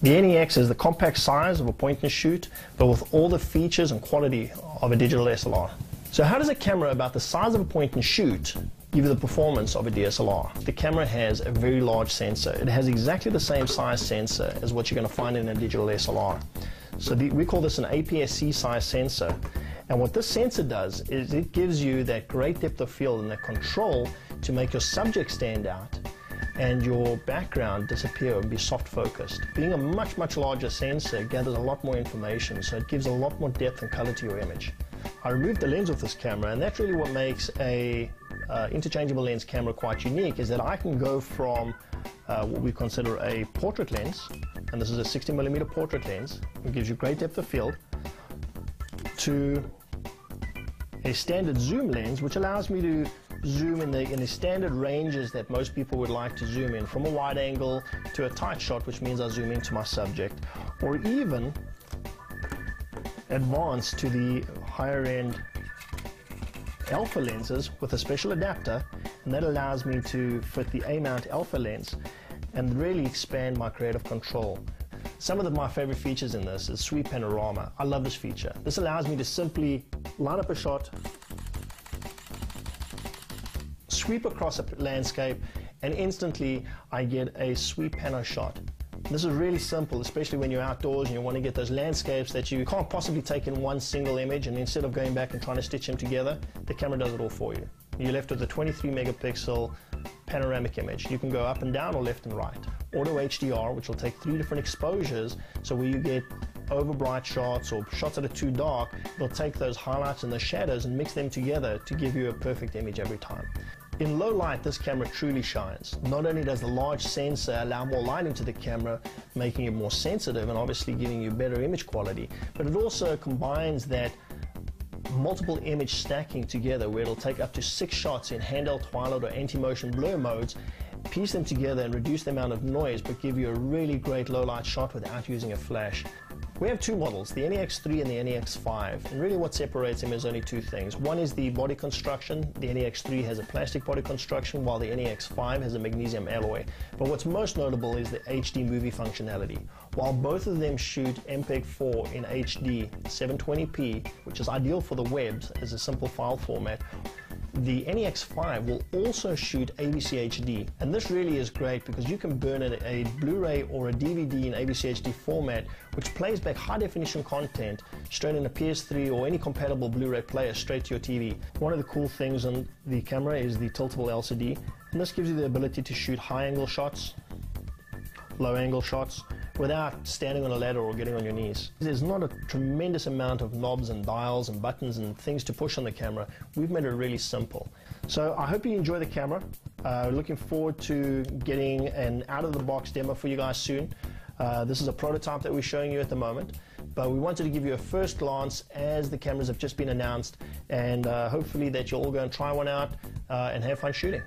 The NEX is the compact size of a point and shoot, but with all the features and quality of a digital SLR. So how does a camera about the size of a point and shoot give you the performance of a DSLR? The camera has a very large sensor. It has exactly the same size sensor as what you're going to find in a digital SLR. So we call this an APS-C size sensor. And what this sensor does is it gives you that great depth of field and that control to make your subject stand out and your background disappear and be soft focused. Being a much, much larger sensor, it gathers a lot more information, so it gives a lot more depth and color to your image. I removed the lens of this camera, and that's really what makes a interchangeable lens camera quite unique, is that I can go from what we consider a portrait lens, and this is a 60mm portrait lens, it gives you great depth of field, to a standard zoom lens, which allows me to zoom in the standard ranges that most people would like to zoom in, from a wide angle to a tight shot, which means I zoom into my subject, or even advance to the higher end alpha lenses with a special adapter, and that allows me to fit the A-mount alpha lens and really expand my creative control. Some of my favorite features in this is sweep panorama. I love this feature. This allows me to simply line up a shot, sweep across a landscape, and instantly I get a sweep pano shot. This is really simple, especially when you're outdoors and you want to get those landscapes that you can't possibly take in one single image, and instead of going back and trying to stitch them together, the camera does it all for you. You're left with a 23 megapixel panoramic image. You can go up and down or left and right. Auto HDR, which will take 3 different exposures, so where you get over bright shots or shots that are too dark, it'll take those highlights and the shadows and mix them together to give you a perfect image every time. In low light, this camera truly shines. Not only does the large sensor allow more light into the camera, making it more sensitive and obviously giving you better image quality, but it also combines that multiple image stacking together, where it'll take up to 6 shots in handheld twilight or anti-motion blur modes, piece them together and reduce the amount of noise, but give you a really great low light shot without using a flash. We have two models, the NEX3 and the NEX5, and really what separates them is only two things. One is the body construction. The NEX3 has a plastic body construction, while the NEX5 has a magnesium alloy. But what's most notable is the HD movie functionality. While both of them shoot MPEG-4 in HD 720p, which is ideal for the web as a simple file format, the NEX5 will also shoot AVC HD, and this really is great because you can burn a Blu-ray or a DVD in AVC HD format, which plays back high-definition content straight in a PS3 or any compatible Blu-ray player straight to your TV. One of the cool things on the camera is the tiltable LCD, and this gives you the ability to shoot high-angle shots, low-angle shots, without standing on a ladder or getting on your knees. There's not a tremendous amount of knobs and dials and buttons and things to push on the camera. We've made it really simple. So I hope you enjoy the camera. Looking forward to getting an out-of-the-box demo for you guys soon. This is a prototype that we're showing you at the moment, but we wanted to give you a first glance as the cameras have just been announced, and hopefully that you'll all go and try one out and have fun shooting.